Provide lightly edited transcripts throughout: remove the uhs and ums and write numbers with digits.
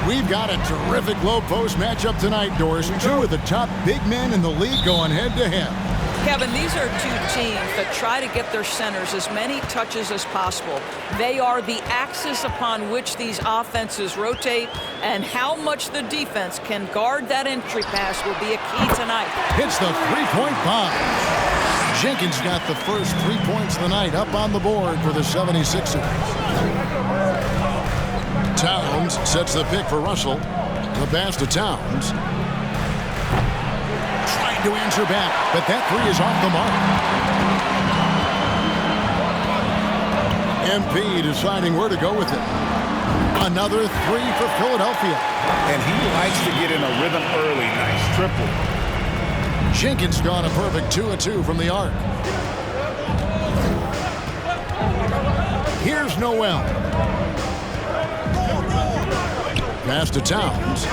We've got a terrific low post matchup tonight, Doris. Two of the top big men in the league going head-to-head. Kevin, these are two teams that try to get their centers as many touches as possible. They are the axis upon which these offenses rotate, and how much the defense can guard that entry pass will be a key tonight. Hits the three-point bomb. Jenkins got the first 3 points of the night up on the board for the 76ers. Towns sets the pick for Russell. The pass to Towns. Trying to answer back, but that three is off the mark. MP deciding where to go with it. Another three for Philadelphia. And he likes to get in a rhythm early. Nice triple. Jenkins gone a perfect 2 of 2 from the arc. Here's Noel. Pass to Towns.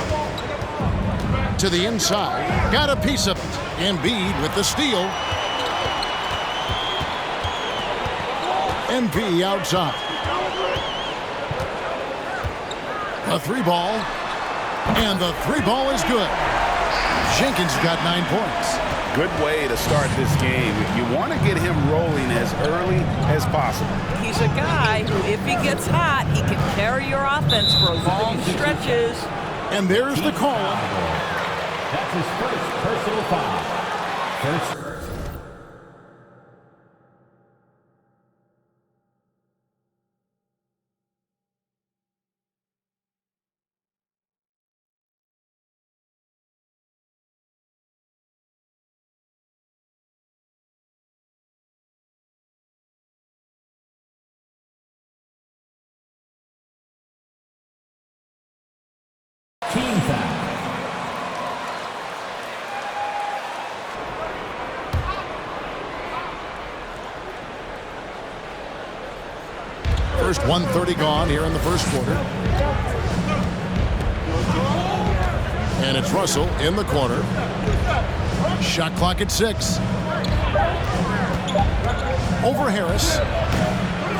To the inside. Got a piece of it. Embiid with the steal. MP outside. A three ball. And the three ball is good. Jenkins got 9 points. Good way to start this game. You want to get him rolling as early as possible. He's a guy who, if he gets hot, he can carry your offense for long stretches. And there's the call. That's his first personal foul. First. Team foul. First 1:30 gone here in the first quarter. And it's Russell in the corner. Shot clock at 6. Over Harris.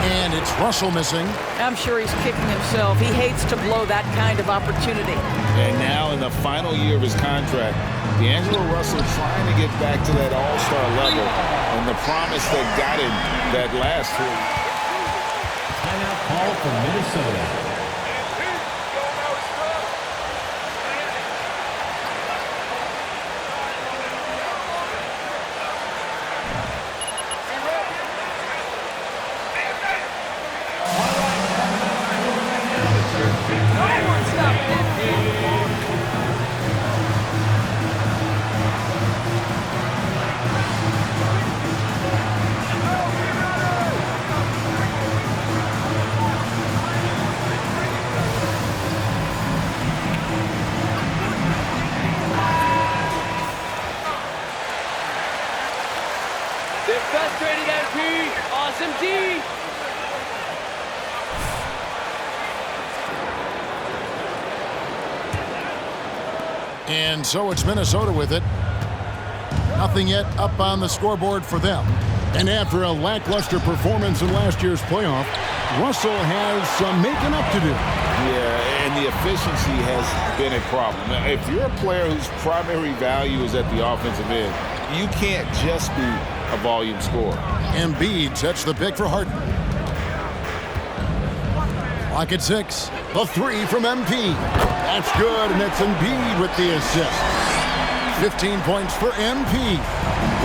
And it's Russell missing. I'm sure he's kicking himself. He hates to blow that kind of opportunity. And now in the final year of his contract, D'Angelo Russell trying to get back to that all-star level and the promise that got him that last year. Timeout call for Minnesota. Frustrated MP, awesome D. And so it's Minnesota with it. Nothing yet up on the scoreboard for them. And after a lackluster performance in last year's playoff, Russell has some making up to do. Yeah, and the efficiency has been a problem. Now, if you're a player whose primary value is at the offensive end, you can't just be a volume scorer. Embiid sets the pick for Harden. Clock at 6. The three from MP. That's good, and it's Embiid with the assist. 15 points for MP.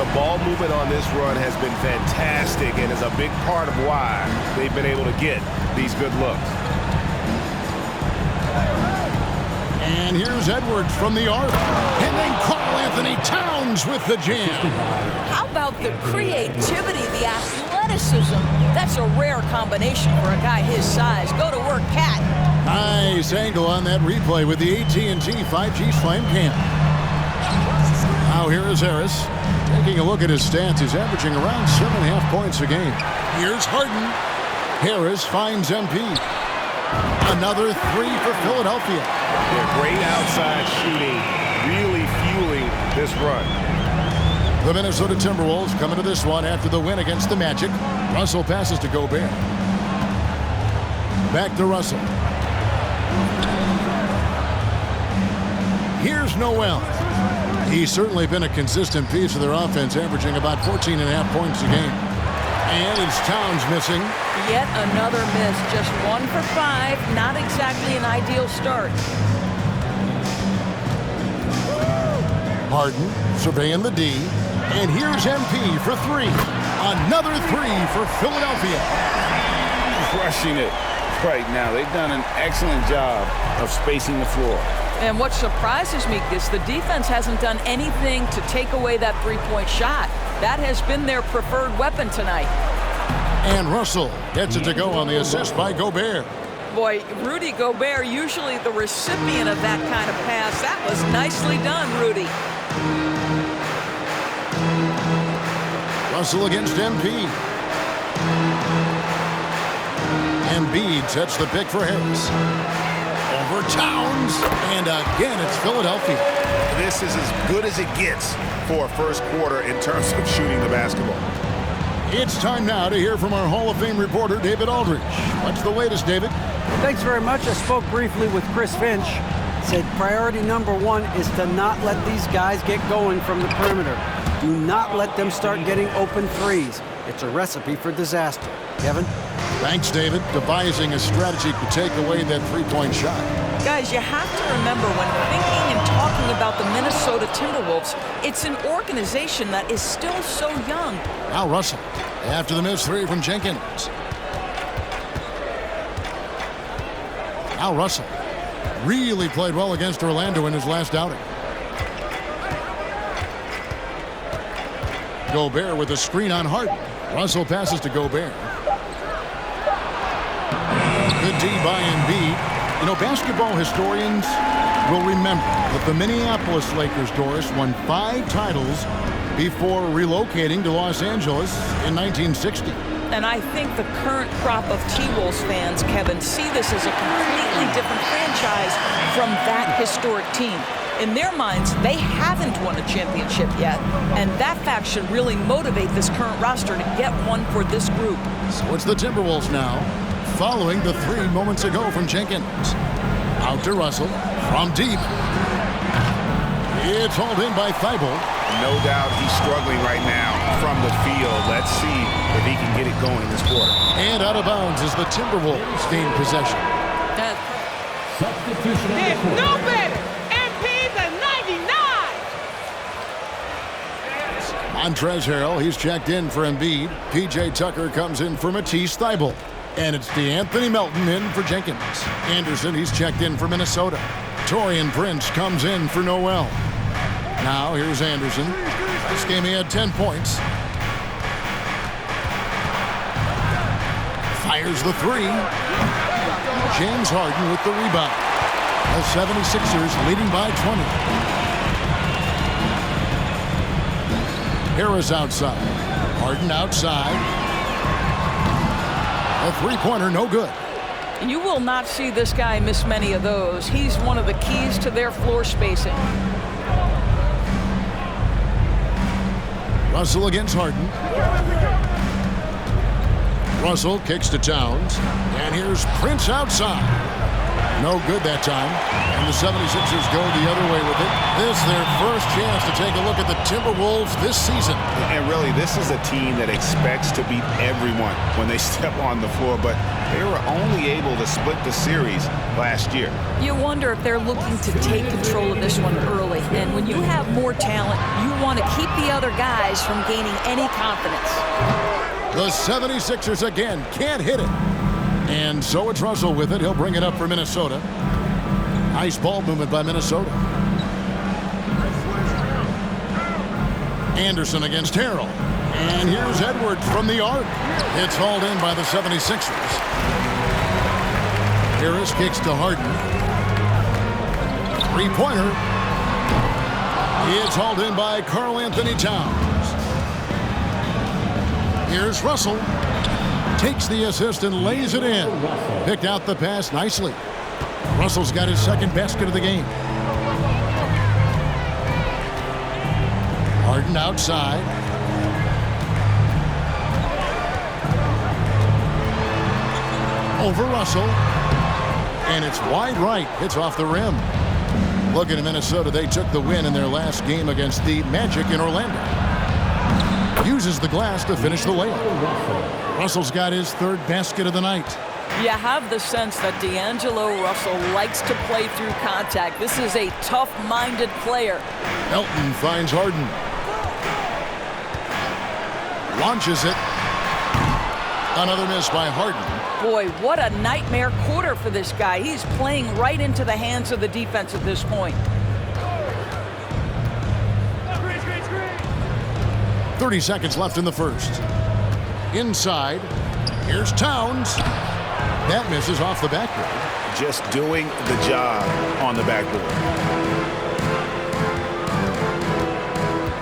The ball movement on this run has been fantastic and is a big part of why they've been able to get these good looks. And here's Edwards from the arc. And then Karl-Anthony Towns with the jam. How about the creativity, the athleticism? That's a rare combination for a guy his size. Go to work, Cat. Nice angle on that replay with the AT&T 5G Slam Cam. Now here is Harris. Taking a look at his stats, he's averaging around 7.5 points a game. Here's Harden. Harris finds MP. Another three for Philadelphia. They're great outside shooting, really fueling this run. The Minnesota Timberwolves coming to this one after the win against the Magic. Russell passes to Gobert. Back to Russell. Here's Noel. He's certainly been a consistent piece of their offense, averaging about 14.5 points a game. And it's Towns missing. Yet another miss. Just 1 for 5. Not exactly an ideal start. Harden surveying the D. And here's MP for 3. Another 3 for Philadelphia. Crushing it right now. They've done an excellent job of spacing the floor. And what surprises me is the defense hasn't done anything to take away that three-point shot. That has been their preferred weapon tonight. And Russell gets it to go on the assist by Gobert. Boy, Rudy Gobert, usually the recipient of that kind of pass. That was nicely done, Rudy. Russell against MP. Embiid sets the pick for Harris. Over Towns, and again it's Philadelphia. This is as good as it gets for a first quarter in terms of shooting the basketball. It's time now to hear from our Hall of Fame reporter, David Aldridge. What's the latest, David? Thanks very much. I spoke briefly with Chris Finch. Said priority number 1 is to not let these guys get going from the perimeter. Do not let them start getting open threes. It's a recipe for disaster. Kevin? Thanks, David. Devising a strategy to take away that three-point shot. Guys, you have to remember when thinking and talking about the Minnesota Timberwolves, it's an organization that is still so young. Now Russell, after the missed 3 from Jenkins. Now Russell really played well against Orlando in his last outing. Gobert with a screen on Harden. Russell passes to Gobert. Good D by Embiid. You know, basketball historians will remember that the Minneapolis Lakers, Doris, won 5 titles before relocating to Los Angeles in 1960. And I think the current crop of T-Wolves fans, Kevin, see this as a completely different franchise from that historic team. In their minds, they haven't won a championship yet, and that fact should really motivate this current roster to get one for this group. So it's the Timberwolves now, following the 3 moments ago from Jenkins. Out to Russell from deep. It's hauled in by Thibault. No doubt he's struggling right now from the field. Let's see if he can get it going this quarter. And out of bounds as the Timberwolves gain possession. Substitution on the There's court. no better. MP's a 99. Montrezl Harrell, he's checked in for Embiid. P.J. Tucker comes in for Matisse Thybulle. And it's DeAnthony Melton in for Jenkins. Anderson, he's checked in for Minnesota. Taurean Prince comes in for Noel. Now here's Anderson. This game he had 10 points. Fires the 3. James Harden with the rebound. The 76ers leading by 20. Harris outside. Harden outside. A three-pointer, no good. You will not see this guy miss many of those. He's one of the keys to their floor spacing. Russell against Harden. Russell kicks to Towns. And here's Prince outside. No good that time. And the 76ers go the other way with it. This is their first chance to take a look at the Timberwolves this season. And really, this is a team that expects to beat everyone when they step on the floor, but they were only able to split the series last year. You wonder if they're looking to take control of this one early. And when you have more talent, you want to keep the other guys from gaining any confidence. The 76ers again can't hit it. And so it's Russell with it. He'll bring it up for Minnesota. Nice ball movement by Minnesota. Anderson against Harrell. And here's Edwards from the arc. It's hauled in by the 76ers. Harris kicks to Harden. Three-pointer. It's hauled in by Karl Anthony Towns. Here's Russell. Takes the assist and lays it in. Picked out the pass nicely. Russell's got his second basket of the game. Harden outside. Over Russell. And it's wide right. It's off the rim. Looking at Minnesota, they took the win in their last game against the Magic in Orlando. Uses the glass to finish the layup. Russell's got his third basket of the night. You have the sense that D'Angelo Russell likes to play through contact. This is a tough-minded player. Melton finds Harden. Launches it. Another miss by Harden. Boy, what a nightmare quarter for this guy. He's playing right into the hands of the defense at this point. 30 seconds left in the first. Inside. Here's Towns. That misses off the backboard. Just doing the job on the backboard.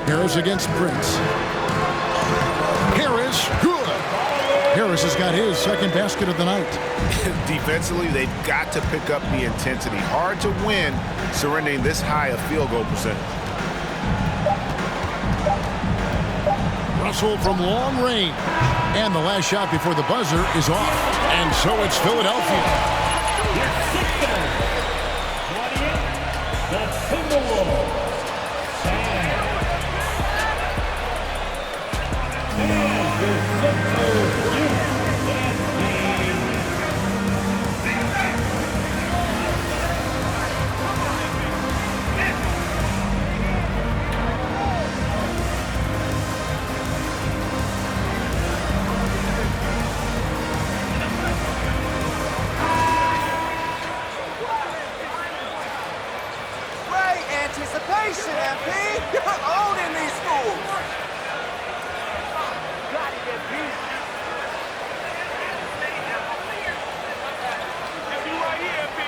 Harris against Prince. Harris, good. Harris has got his second basket of the night. Defensively, they've got to pick up the intensity. Hard to win surrendering this high a field goal percentage. Russell from long range. And the last shot before the buzzer is off. And so it's Philadelphia. The Timberwolves. Anticipation, MP. You're owning these fools. Got it, MP. Right here, MP.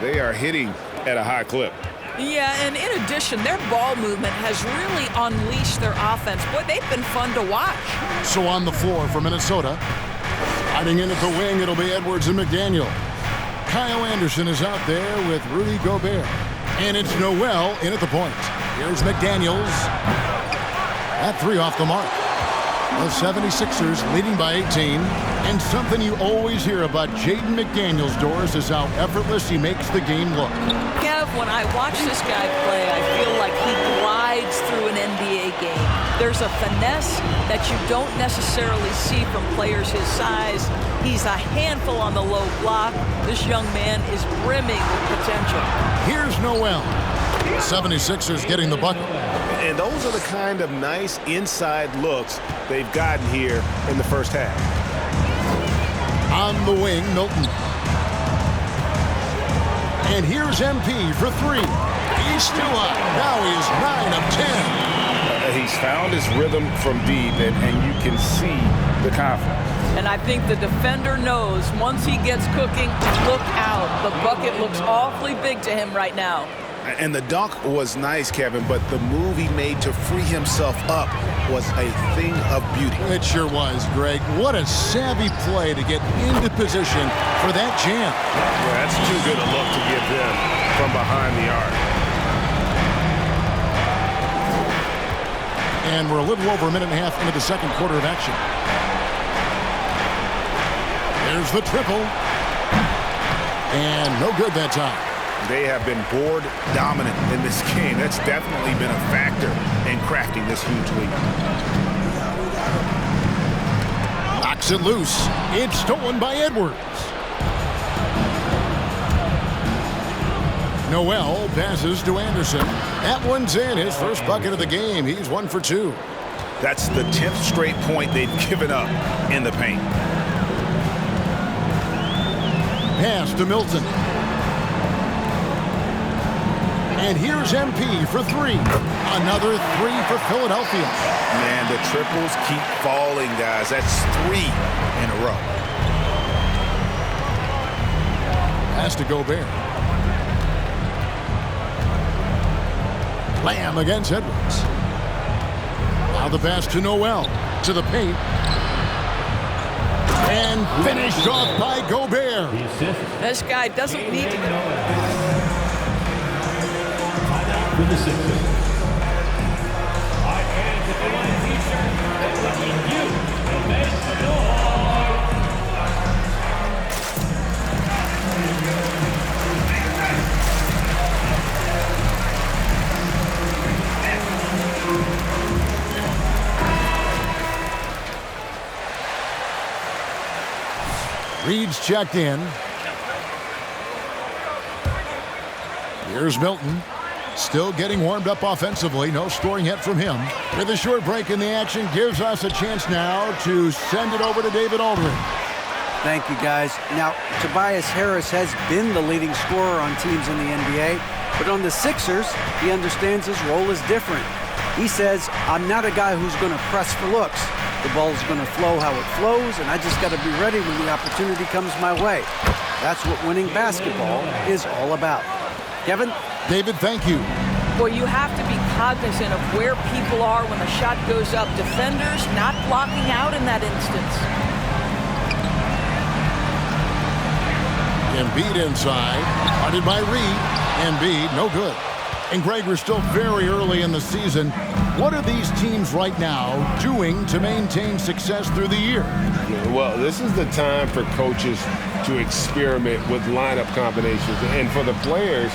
They are hitting at a high clip. Yeah, and in addition, their ball movement has really unleashed their offense. Boy, they've been fun to watch. So on the floor for Minnesota. Hiding in at the wing, it'll be Edwards and McDaniel. Kyle Anderson is out there with Rudy Gobert. And it's Noel in at the point. Here's McDaniels. That three off the mark. The 76ers leading by 18. And something you always hear about Jaden McDaniels, Doris, is how effortless he makes the game look. Kev, when I watch this guy play, I feel like he glides through an NBA game. There's a finesse that you don't necessarily see from players his size. He's a handful on the low block. This young man is brimming with potential. Here's Noel. 76ers getting the bucket. And those are the kind of nice inside looks they've gotten here in the first half. On the wing, Milton. And here's MP for three. He's still up. Now he's 9 of 10. He's found his rhythm from deep, and you can see the confidence. And I think the defender knows once he gets cooking, look out. The bucket looks awfully big to him right now. And the dunk was nice, Kevin, but the move he made to free himself up was a thing of beauty. It sure was, Greg. What a savvy play to get into position for that jam. Yeah, that's too good a look to give them from behind the arc. And we're a little over a minute and a half into the second quarter of action. There's the triple. And no good that time. They have been board dominant in this game. That's definitely been a factor in crafting this huge lead. Knocks it loose. It's stolen by Edwards. Noel passes to Anderson. That one's in. His first bucket of the game. He's 1 for 2. That's the 10th straight point they've given up in the paint. Pass to Milton. And here's MP for three. Another three for Philadelphia. Man, the triples keep falling, guys. That's 3 in a row. Pass to Gobert. Lamb against Edwards. Now the pass to Noel. To the paint. And finished off by Gobert. This guy doesn't need to go. For the Sixers. I added the one t-shirt that will keep you the best of Reed's checked in. Here's Milton. Still getting warmed up offensively. No scoring yet from him. With a short break in the action, gives us a chance now to send it over to David Aldridge. Thank you, guys. Now, Tobias Harris has been the leading scorer on teams in the NBA, but on the Sixers, he understands his role is different. He says, I'm not a guy who's going to press for looks. The ball's going to flow how it flows, and I just got to be ready when the opportunity comes my way. That's what winning basketball is all about. Kevin? David, thank you. Well, you have to be cognizant of where people are when the shot goes up. Defenders not blocking out in that instance. Embiid inside. Guarded by Reed. Embiid, no good. And Greg, we're still very early in the season. What are these teams right now doing to maintain success through the year? Well, this is the time for coaches to experiment with lineup combinations. And for the players,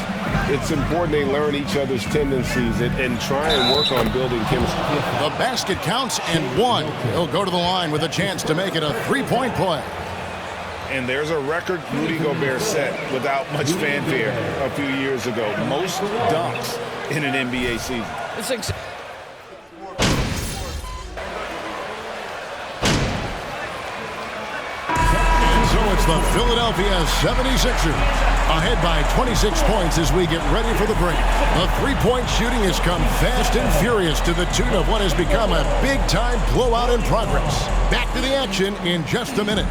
it's important they learn each other's tendencies and try and work on building chemistry. The basket counts and one. He'll go to the line with a chance to make it a three-point play. And there's a record Rudy Gobert set without much fanfare a few years ago. Most dunks in an NBA season. So it's the Philadelphia 76ers ahead by 26 points as we get ready for the break. The three-point shooting has come fast and furious to the tune of what has become a big-time blowout in progress. Back to the action in just a minute.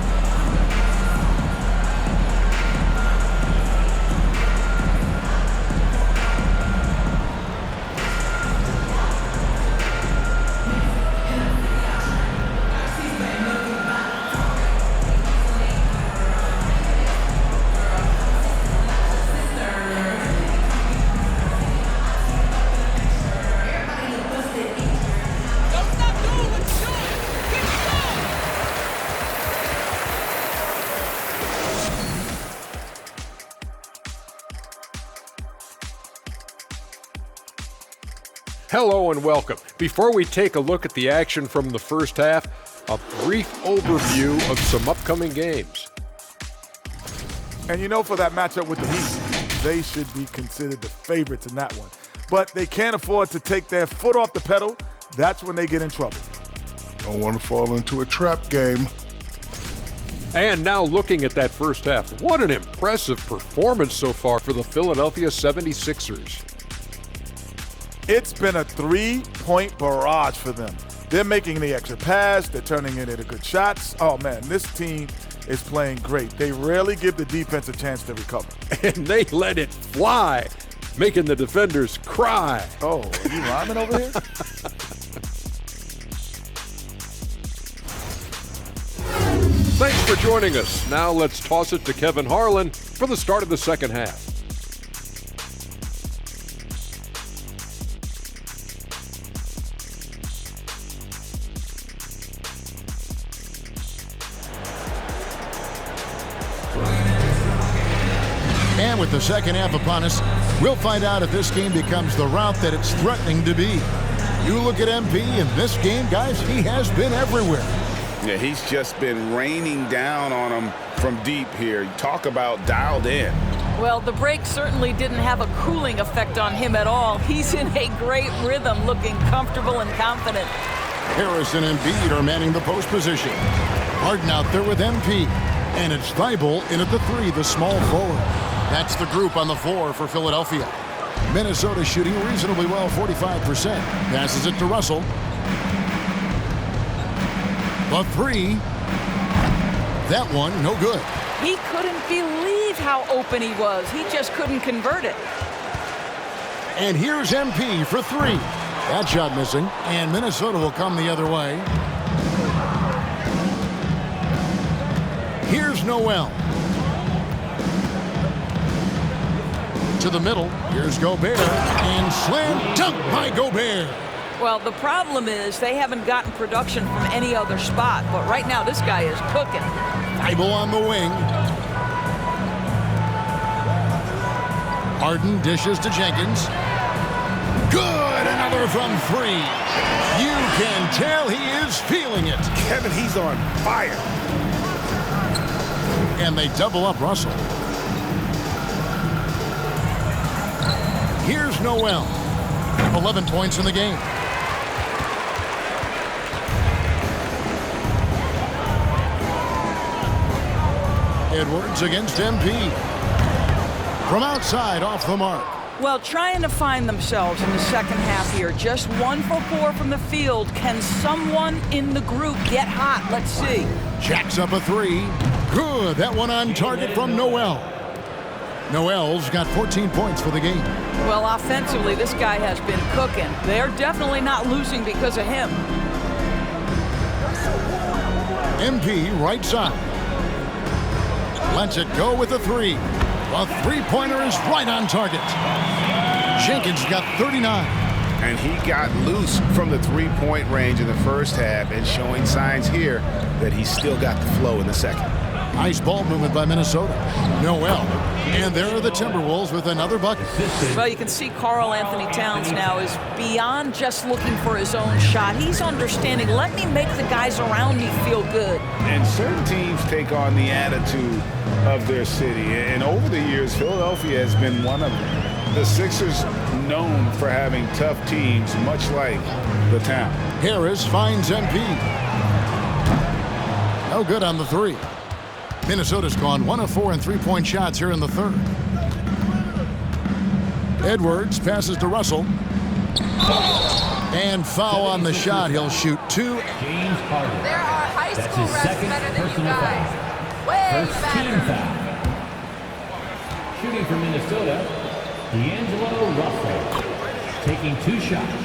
Hello and welcome. Before we take a look at the action from the first half, a brief overview of some upcoming games. And you know, for that matchup with the Heat, they should be considered the favorites in that one. But they can't afford to take their foot off the pedal. That's when they get in trouble. Don't want to fall into a trap game. And now looking at that first half, what an impressive performance so far for the Philadelphia 76ers. It's been a three-point barrage for them. They're making the extra pass. They're turning it into good shots. Oh, man, this team is playing great. They rarely give the defense a chance to recover. And they let it fly, making the defenders cry. Oh, are you rhyming over here? Thanks for joining us. Now let's toss it to Kevin Harlan for the start of the second half. And with the second half upon us, we'll find out if this game becomes the route that it's threatening to be. You look at MP in this game, guys, he has been everywhere. Yeah, he's just been raining down on them from deep here. Talk about dialed in. Well, the break certainly didn't have a cooling effect on him at all. He's in a great rhythm, looking comfortable and confident. Harrison and Embiid are manning the post position. Harden out there with MP. And it's Thibault in at the three, the small forward. That's the group on the floor for Philadelphia. Minnesota shooting reasonably well, 45%. Passes it to Russell. The three. That one, no good. He couldn't believe how open he was. He just couldn't convert it. And here's MP for three. That shot missing. And Minnesota will come the other way. Here's Noel. To the middle. Here's Gobert. And slam dunk by Gobert. Well, the problem is they haven't gotten production from any other spot. But right now, this guy is cooking. Thibault on the wing. Harden dishes to Jenkins. Good! Another from three. You can tell he is feeling it. Kevin, he's on fire. And they double up Russell. Here's Noel. 11 points in the game. Edwards against MP. From outside, off the mark. Well, trying to find themselves in the second half here. Just 1 for 4 from the field. Can someone in the group get hot? Let's see. Jacks up a 3. Good. That one on target from Noel. Noel's got 14 points for the game. Well, offensively, this guy has been cooking. They're definitely not losing because of him. MP right side. Lets it go with a 3. The three-pointer is right on target. Jenkins got 39. And he got loose from the three-point range in the first half and showing signs here that he's still got the flow in the second. Nice ball movement by Minnesota. Noel. And there are the Timberwolves with another bucket. Well, you can see Karl Anthony Towns now is beyond just looking for his own shot. He's understanding, let me make the guys around me feel good. And certain teams take on the attitude of their city. And over the years, Philadelphia has been one of them. The Sixers known for having tough teams, much like the town. Harris finds MP. No good on the 3. Minnesota's gone 1 of 4 in three-point shots here in the third. Edwards passes to Russell. And foul on the shot. He'll shoot 2. James Harden. There are high That's school his refs second better than you personal guys. foul. Way First team better. foul. Shooting for Minnesota, D'Angelo Russell. Taking 2 shots.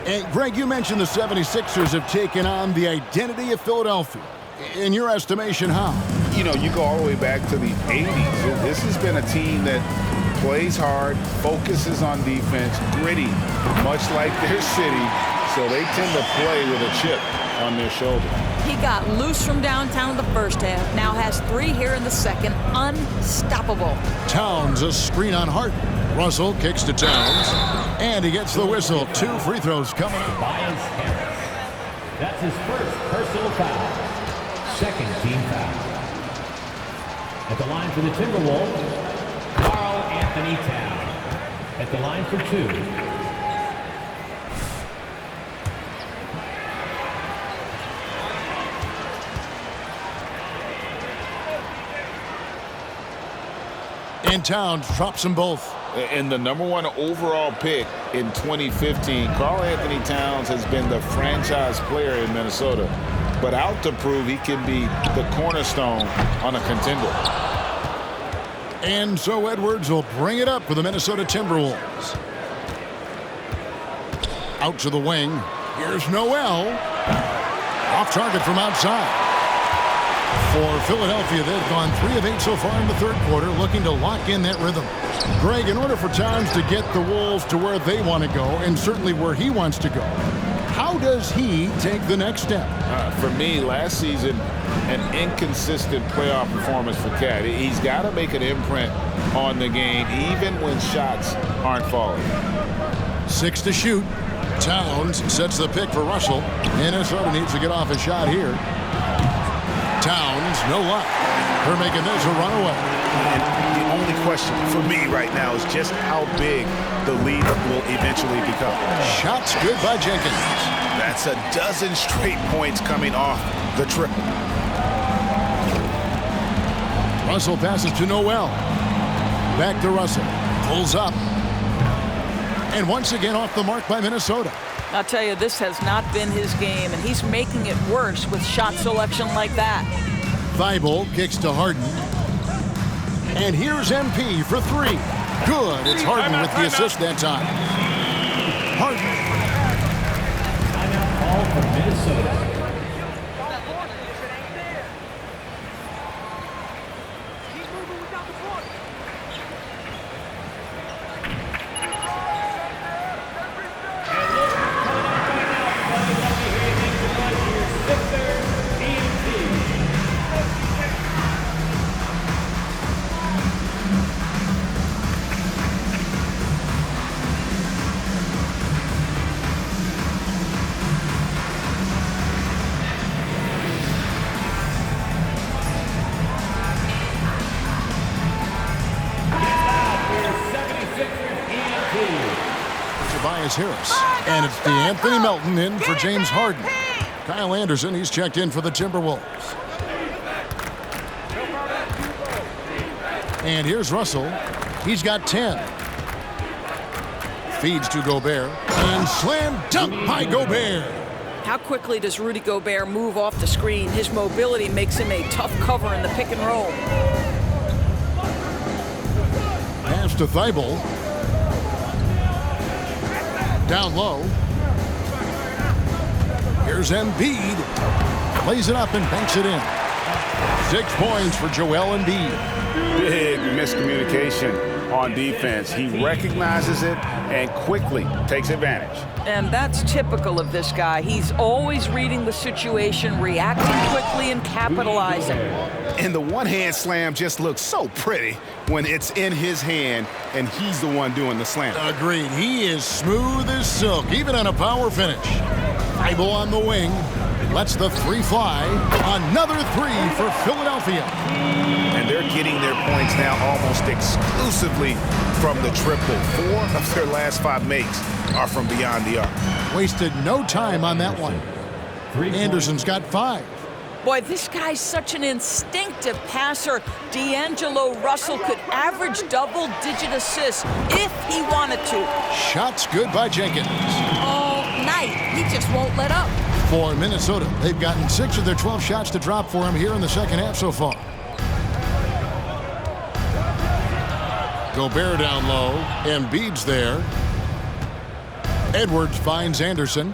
And Greg, you mentioned the 76ers have taken on the identity of Philadelphia. In your estimation, how? You know, you go all the way back to the 80s. This has been a team that plays hard, focuses on defense, gritty, much like their city. So they tend to play with a chip on their shoulder. He got loose from downtown in the first half. Now has 3 here in the second. Unstoppable. Towns a screen on Harden. Russell kicks to Towns. And he gets the whistle. 2 free throws coming up. Tobias Harris. That's his first personal foul. Second team foul. At the line for the Timberwolves, Karl Anthony Towns. At the line for 2. And Towns drops them both. And the #1 overall pick in 2015, Karl Anthony Towns has been the franchise player in Minnesota, but out to prove he can be the cornerstone on a contender. And so Edwards will bring it up for the Minnesota Timberwolves. Out to the wing. Here's Noel. Off target from outside. For Philadelphia, they've gone 3 of 8 so far in the third quarter, looking to lock in that rhythm. Greg, in order for Towns to get the Wolves to where they want to go, and certainly where he wants to go, how does he take the next step? For me, last season, an inconsistent playoff performance for Cat. He's got to make an imprint on the game, even when shots aren't falling. 6 to shoot. Towns sets the pick for Russell. Minnesota needs to get off a shot here. Towns, no luck. They're making this a runaway. And the only question for me right now is just how big the lead will eventually become. Shots good by Jenkins. That's a dozen straight points coming off the triple. Russell passes to Noel. Back to Russell. Pulls up. And once again off the mark by Minnesota. I'll tell you, this has not been his game, and he's making it worse with shot selection like that. Thibault kicks to Harden. And here's MP for 3. Good. It's Harden with the assist that time. Harden. Timeout call for Minnesota. Tobias Harris. And it's DeAnthony Melton in for James Harden. Kyle Anderson, he's checked in for the Timberwolves. And here's Russell. He's got 10. Feeds to Gobert. And slam dunk by Gobert. How quickly does Rudy Gobert move off the screen? His mobility makes him a tough cover in the pick and roll. Pass to Thibault. Down low. Here's Embiid. Plays it up and banks it in. 6 points for Joel Embiid. Big miscommunication on defense. He recognizes it and quickly takes advantage. And that's typical of this guy. He's always reading the situation, reacting quickly, and capitalizing. And the one-hand slam just looks so pretty when it's in his hand and he's the one doing the slam. Agreed. He is smooth as silk, even on a power finish. Thibault on the wing. Lets the three fly. Another three for Philadelphia. And they're getting their points now almost exclusively from the triple. 4 of their last 5 makes are from beyond the arc. Wasted no time on that one. Anderson's got 5. Boy, this guy's such an instinctive passer. D'Angelo Russell could average double-digit assists if he wanted to. Shots good by Jenkins. All night. He just won't let up. For Minnesota, they've gotten 6 of their 12 shots to drop for him here in the second half so far. Gobert down low. Embiid's there. Edwards finds Anderson.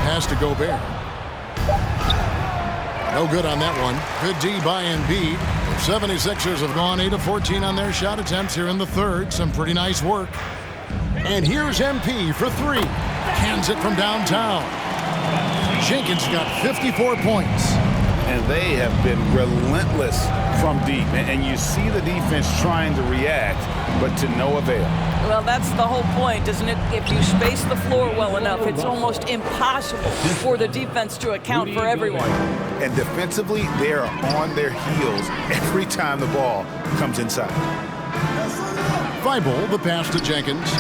Pass to Gobert. No good on that one. Good D by Embiid. The 76ers have gone 8 of 14 on their shot attempts here in the third. Some pretty nice work. And here's MP for 3. Cans it from downtown. Jenkins got 54 points. And they have been relentless from deep. And you see the defense trying to react, but to no avail. Well, that's the whole point, isn't it? If you space the floor well enough, it's almost impossible for the defense to account for everyone. And defensively, they are on their heels every time the ball comes inside. Thibault, the pass to Jenkins.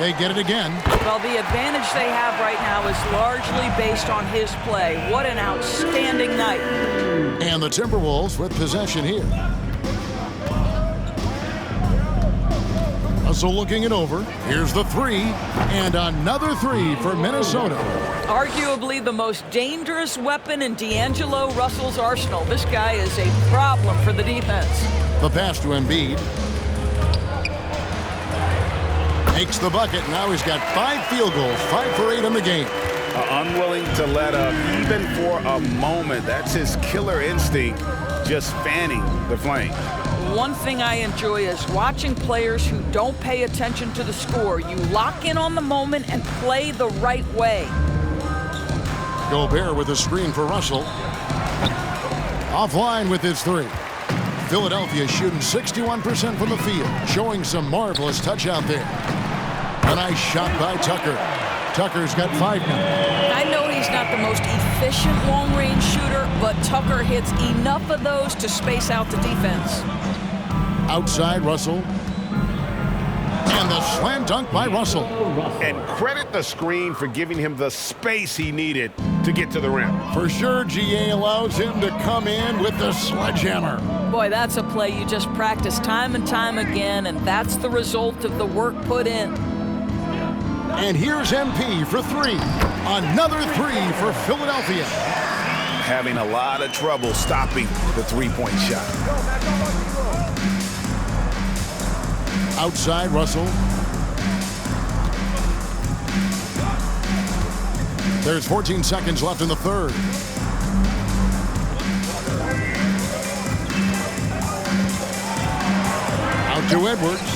They get it again. Well, the advantage they have right now is largely based on his play. What an outstanding night. And the Timberwolves with possession here. Russell looking it over. Here's the 3. And another 3 for Minnesota. Arguably the most dangerous weapon in D'Angelo Russell's arsenal. This guy is a problem for the defense. The pass to Embiid. Makes the bucket. Now he's got 5 field goals, 5 for 8 in the game. Unwilling to let up even for a moment. That's his killer instinct, just fanning the flame. One thing I enjoy is watching players who don't pay attention to the score. You lock in on the moment and play the right way. Gobert with a screen for Russell. Offline with his 3. Philadelphia shooting 61% from the field, showing some marvelous touch out there. A nice shot by Tucker. Tucker's got 5 now. I know he's not the most efficient long-range shooter, but Tucker hits enough of those to space out the defense. Outside Russell. And the slam dunk by Russell. And credit the screen for giving him the space he needed to get to the rim. For sure, GA allows him to come in with the sledgehammer. Boy, that's a play you just practice time and time again, and that's the result of the work put in. And here's MP for 3. Another 3 for Philadelphia. Having a lot of trouble stopping the three-point shot. Outside Russell. There's 14 seconds left in the third. Out to Edwards.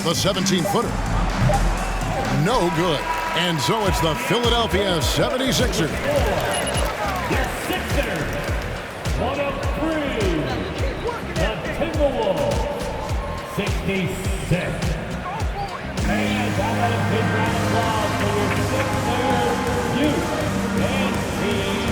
The 17-footer. No good. And so it's the Philadelphia 76ers. Your Sixers, 1 of 3. The Timberwolves, 66. And that a big round of applause for your Sixers, youth and team.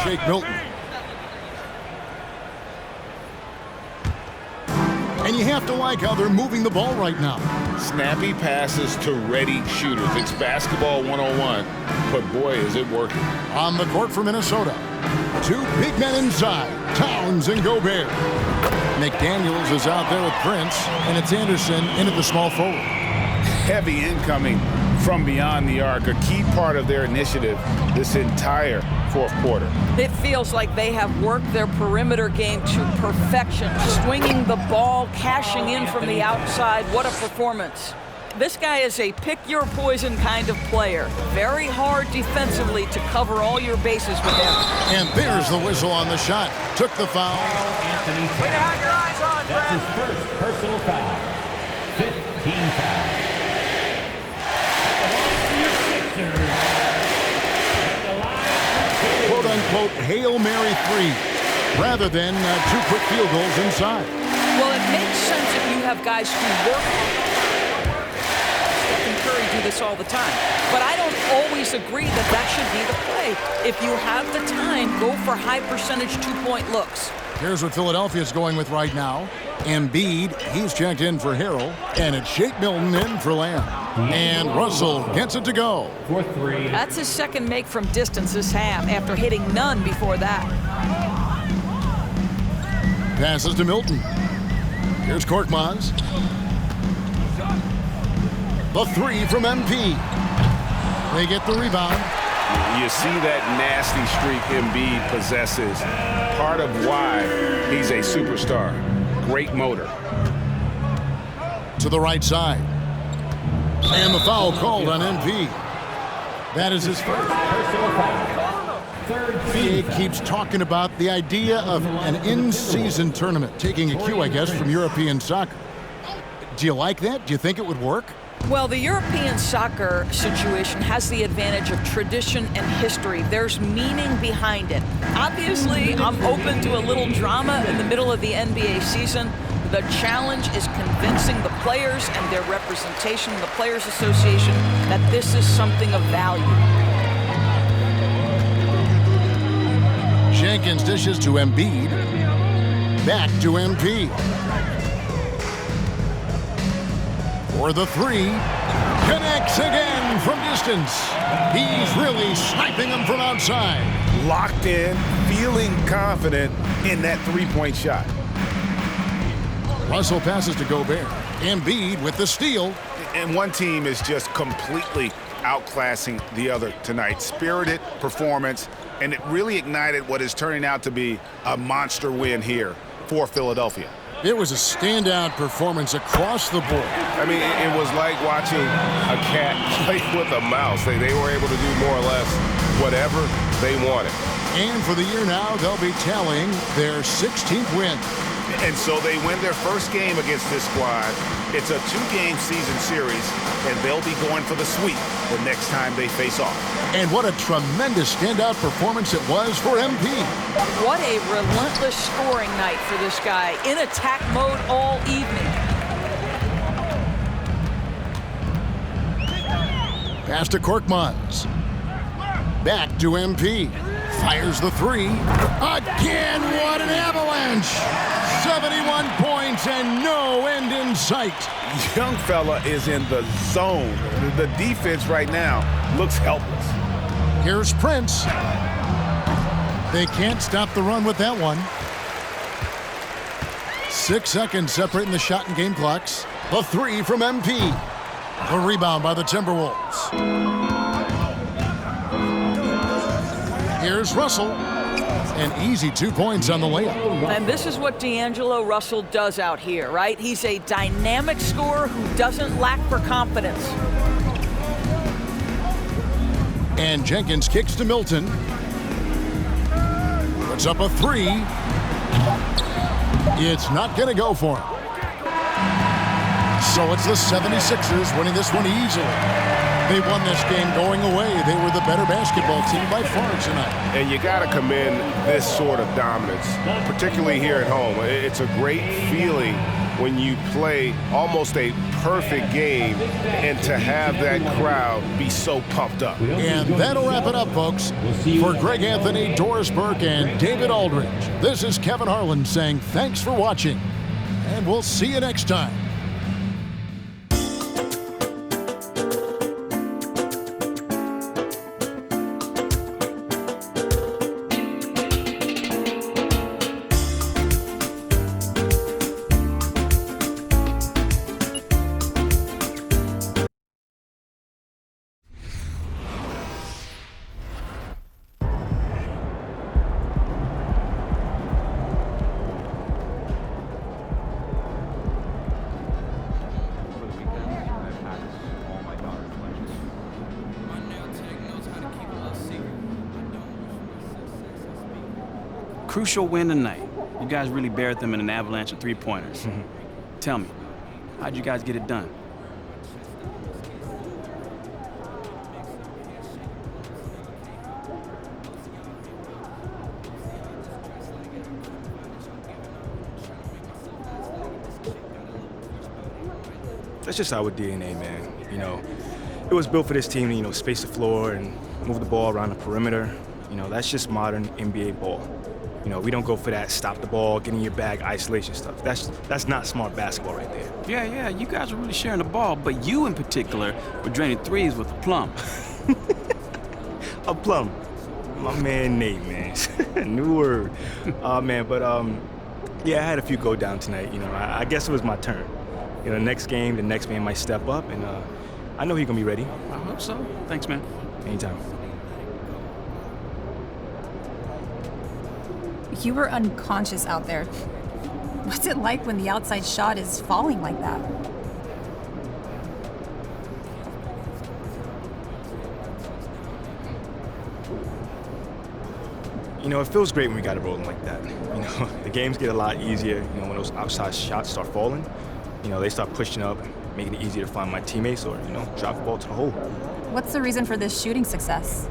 Shake Milton. And you have to like how they're moving the ball right now. Snappy passes to ready shooters. It's basketball 101, but boy, is it working. On the court for Minnesota, two big men inside, Towns and Gobert. McDaniels is out there with Prince, and it's Anderson in at the small forward. Heavy incoming from beyond the arc, a key part of their initiative this entire fourth quarter. It feels like they have worked their perimeter game to perfection, swinging the ball, cashing in from the outside. What a performance. This guy is a pick-your-poison kind of player. Very hard defensively to cover all your bases with him. And there's the whistle on the shot. Took the foul. Anthony Way to have your eyes on, That's Brad. his first personal foul. 15 fouls. Quote-unquote Hail Mary 3 rather than two quick field goals inside. Well, it makes sense if you have guys who work. Stephen Curry do this all the time. But I don't always agree that that should be the play. If you have the time, go for high percentage two-point looks. Here's what Philadelphia's going with right now. Embiid, he's checked in for Harrell, and it's Shake Milton in for Lamb. And Russell gets it to go. For three. That's his second make from distance this half after hitting none before that. Passes to Milton. Here's Korkmaz. The three from MP. They get the rebound. You see that nasty streak Embiid possesses. Part of why he's a superstar. Great motor. To the right side. And the foul called on MP. That is his first. Personal foul. Third He team. keeps talking about the idea of an in-season tournament, taking a cue, I guess, from European soccer. Do you like that? Do you think it would work? Well, the European soccer situation has the advantage of tradition and history. There's meaning behind it. Obviously, I'm open to a little drama in the middle of the NBA season. The challenge is convincing the players and their representation, the Players Association, that this is something of value. Jenkins dishes to Embiid. Back to MP. For the three. Connects again from distance. He's really sniping them from outside. Locked in, feeling confident in that three-point shot. Russell passes to Gobert. Embiid with the steal. And one team is just completely outclassing the other tonight. Spirited performance, and it really ignited what is turning out to be a monster win here for Philadelphia. It was a standout performance across the board. I mean, it was like watching a cat play with a mouse. They were able to do more or less whatever they wanted. And for the year now, they'll be tallying their 16th win. And so they win their first game against this squad. It's a two-game season series, and they'll be going for the sweep the next time they face off. And what a tremendous standout performance it was for MP. What a relentless scoring night for this guy, in attack mode all evening. Pass to Korkmaz. Back to MP. Fires the three. Again, what an avalanche! 71 points and no end in sight. Young fella is in the zone. The defense right now looks helpless. Here's Prince. They can't stop the run with that one. 6 seconds separating the shot and game clocks. The three from MP. The rebound by the Timberwolves. Here's Russell. An easy 2 points on the layup. And this is what D'Angelo Russell does out here, right? He's a dynamic scorer who doesn't lack for confidence. And Jenkins kicks to Milton. Puts up a three. It's not going to go for him. So it's the 76ers winning this one easily. They won this game going away. They were the better basketball team by far tonight. And you got to commend this sort of dominance, particularly here at home. It's a great feeling when you play almost a perfect game and to have that crowd be so pumped up. And that'll wrap it up, folks. For Greg Anthony, Doris Burke, and David Aldridge, this is Kevin Harlan saying thanks for watching, and we'll see you next time. Crucial win tonight. You guys really buried them in an avalanche of three-pointers. Tell me, how'd you guys get it done? That's just our DNA, man. You know, it was built for this team to, you know, space the floor and move the ball around the perimeter. You know, that's just modern NBA ball. You know, we don't go for that stop the ball, get in your bag, isolation stuff. That's not smart basketball right there. Yeah, you guys are really sharing the ball, but you in particular were draining threes with aplomb. Aplomb. My man Nate, man. New word. Man, but yeah, I had a few go down tonight. You know, I guess it was my turn. You know, next game, the next man might step up, and I know he's gonna be ready. I hope so. Thanks, man. Anytime. You were unconscious out there. What's it like when the outside shot is falling like that? You know, it feels great when we got it rolling like that. You know, the games get a lot easier, you know, when those outside shots start falling. You know, they start pushing up, making it easier to find my teammates or, you know, drop the ball to the hole. What's the reason for this shooting success?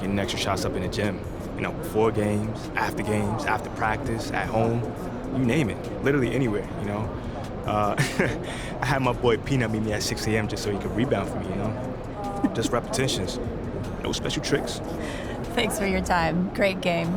Getting extra shots up in the gym. You know, before games, after practice, at home, you name it, literally anywhere, you know. I had my boy Peanut meet me at 6 a.m. just so he could rebound for me, you know. Just repetitions, no special tricks. Thanks for your time. Great game.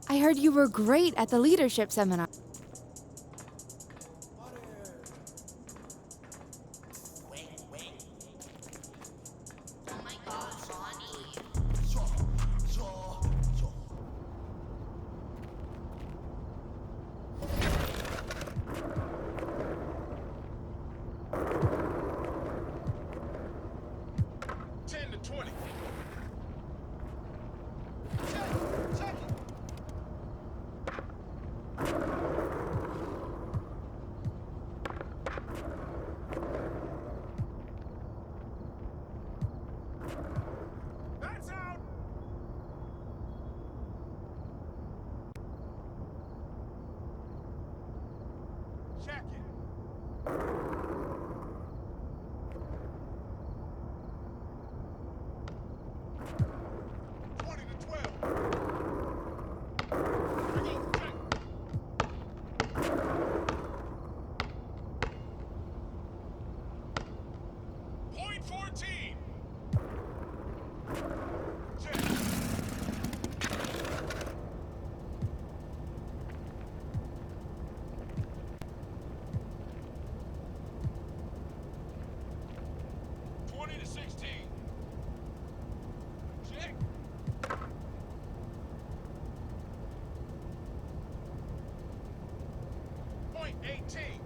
I heard you were great at the leadership seminar. point, 18.